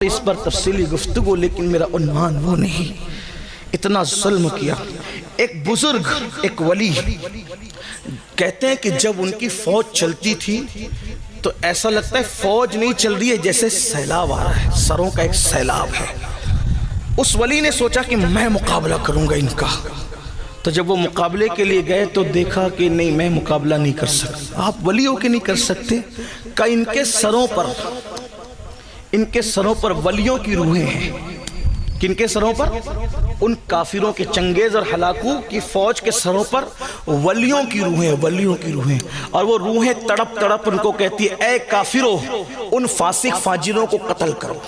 اس پر تفصیلی گفتگو، لیکن میرا عنوان وہ نہیں۔ اتنا ظلم کیا۔ ایک بزرگ، ایک ولی کہتے ہیں کہ جب ان کی فوج چلتی تھی تو ایسا لگتا ہے فوج نہیں چل رہی ہے، جیسے سیلاب آ رہا ہے، سروں کا ایک سیلاب ہے۔ اس ولی نے سوچا کہ میں مقابلہ کروں گا ان کا۔ تو جب وہ مقابلے کے لیے گئے تو دیکھا کہ نہیں، میں مقابلہ نہیں کر سکتا۔ آپ ولی ہو کے نہیں کر سکتے؟ کہ ان کے سروں پر ولیوں کی روحیں ہیں۔ کن کے سروں پر؟ ان کافروں کے، چنگیز اور ہلاکو کی فوج کے سروں پر ولیوں کی روحیں، ولیوں کی روحیں۔ اور وہ روحیں تڑپ تڑپ ان کو کہتی ہے، اے کافروں، ان فاسق فاجروں کو قتل کرو،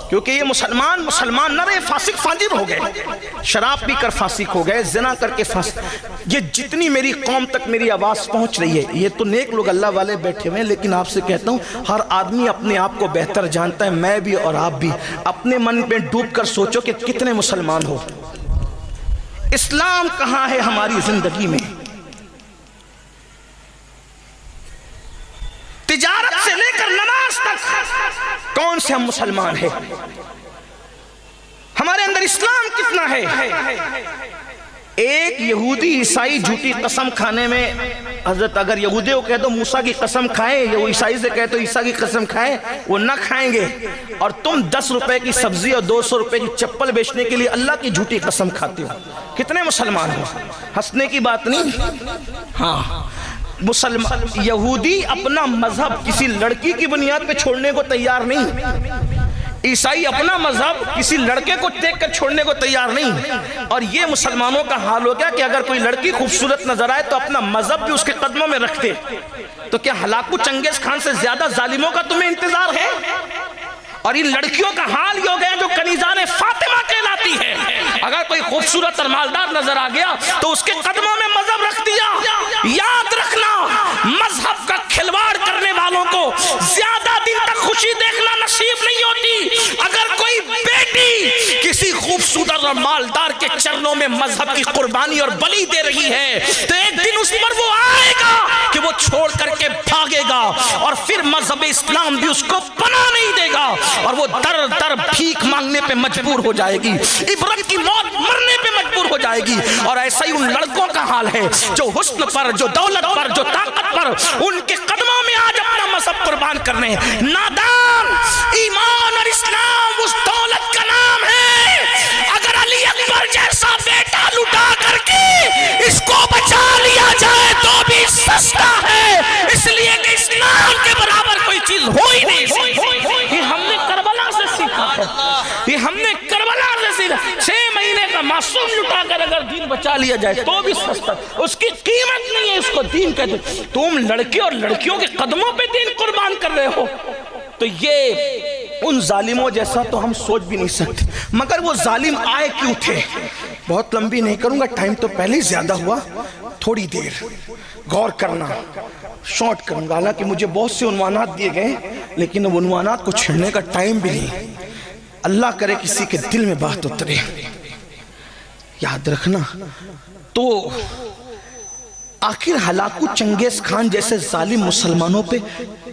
کیونکہ یہ مسلمان نہ رہے، فاسق فاجر ہو گئے، شراب پی کر فاسق ہو گئے، زنا کر کے فاسق۔ یہ جتنی میری قوم تک میری آواز پہنچ رہی ہے، یہ تو نیک لوگ اللہ والے بیٹھے ہوئے ہیں، لیکن آپ سے کہتا ہوں ہر آدمی اپنے آپ کو بہتر جانتا ہے، میں بھی اور آپ بھی۔ اپنے من میں ڈوب کر سوچو کہ کتنے مسلمان ہو۔ اسلام کہاں ہے ہماری زندگی میں؟ تجارت سے لے کر نماز تک کون سے ہم مسلمان ہیں؟ ہمارے اندر اسلام کتنا ہے؟ ایک یہودی عیسائی جھوٹی قسم کھانے میں، حضرت اگر یہودی کو کہہ دو موسیٰ کی قسم کھائیں، یا وہ عیسائی سے کہہ دو عیسیٰ کی قسم کھائیں، وہ نہ کھائیں گے۔ اور تم 10 روپے کی سبزی اور 200 روپے کی چپل بیچنے کے لیے اللہ کی جھوٹی قسم کھاتے ہو۔ کتنے مسلمان ہو؟ ہنسنے کی بات نہیں۔ ہاں، یہودی اپنا مذہب کسی لڑکی کی بنیاد پہ چھوڑنے کو تیار نہیں، عیسائی اپنا مذہب کسی لڑکے کو دیکھ کر چھوڑنے کو تیار نہیں۔ اور یہ مسلمانوں کا حال ہو گیا کہ اگر کوئی لڑکی خوبصورت نظر آئے تو اپنا مذہب بھی اس کے قدموں میں رکھتے۔ تو کیا ہلاکو چنگیز خان سے زیادہ ظالموں کا تمہیں انتظار ہے؟ اور ان لڑکیوں کا حال یہ ہو گیا جو کنیزان فاطمہ کہلاتی ہے، اگر کوئی خوبصورت اور مالدار نظر آ گیا تو اس کے قدموں میں مذہب رکھ دیا۔ یاد رکھنا، مذہب کا کھلواڑ کرنے والوں کو زیادہ دن تک خوشی دیکھنا نصیب نہیں ہوتی۔ اگر کوئی بیٹی کسی خوبصورت اور مالدار کے چرنوں میں مذہب کی قربانی اور بلی دے رہی ہے تو ایک دن اس پر وہ آئے گا کہ وہ چھوڑ کر کے بھاگے گا، اور پھر مذہب اسلام بھی اس کو پناہ نہیں دے گا، اور وہ در در بھیک مانگنے پہ مجبور ہو جائے گی، عبرت کی موت مرنے پہ مجبور ہو جائے گی۔ اور ایسا ہی ان لڑکوں کا حال ہے جو حسن پر، جو دولت پر، جو طاقت پر، ان کے قدموں میں آج اپنا مذہب قربان کرنے ہیں۔ نادان، ایمان اور اسلام اس دولت کا نام ہے۔ اگر علی اکبر جیسا بیٹا لٹا کر کے اس کو بچا لیا جائے تو بھی سستا ہے، اس لیے کہ اسلام کے برابر کوئی چیز ہو ہی نہیں سکتی۔ یہ ہم نے کربلا سے سیکھا ہے، یہ ہم نے کربلا سے سیکھا۔ 6 مہینے کا معصوم لٹا کر اگر دین بچا لیا جائے تو بھی سستا، اس کی قیمت نہیں ہے، اس کو دین کہتے۔ تم لڑکے اور لڑکیوں کے قدموں پہ دین قربان کر رہے ہو، تو یہ ان ظالموں جیسا تو ہم سوچ بھی نہیں سکتے۔ مگر وہ ظالم آئے کیوں تھے؟ بہت لمبی نہیں کروں گا، ٹائم تو پہلے ہی زیادہ ہوا، تھوڑی دیر غور کرنا، شارٹ کروں گا۔ حالانکہ مجھے بہت سے عنوانات دیے گئے، لیکن اب عنوانات کو چھڑنے کا ٹائم بھی نہیں۔ اللہ کرے کسی کے دل میں بات اترے۔ یاد رکھنا، تو آخر ہلاکو چنگیز خان جیسے ظالم مسلمانوں پہ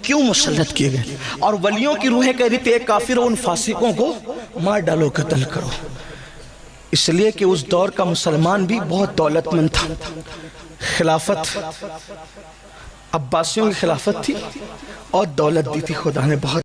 کیوں مسلط کیے گئے؟ اور ولیوں کی روحیں کہہ رہی تھی، ایک کافر ان فاسقوں کو مار ڈالو، قتل کرو۔ اس لیے کہ اس دور کا مسلمان بھی بہت دولت مند تھا۔ خلافت عباسیوں کی خلافت تھی اور دولت دی تھی، خدا نے بہت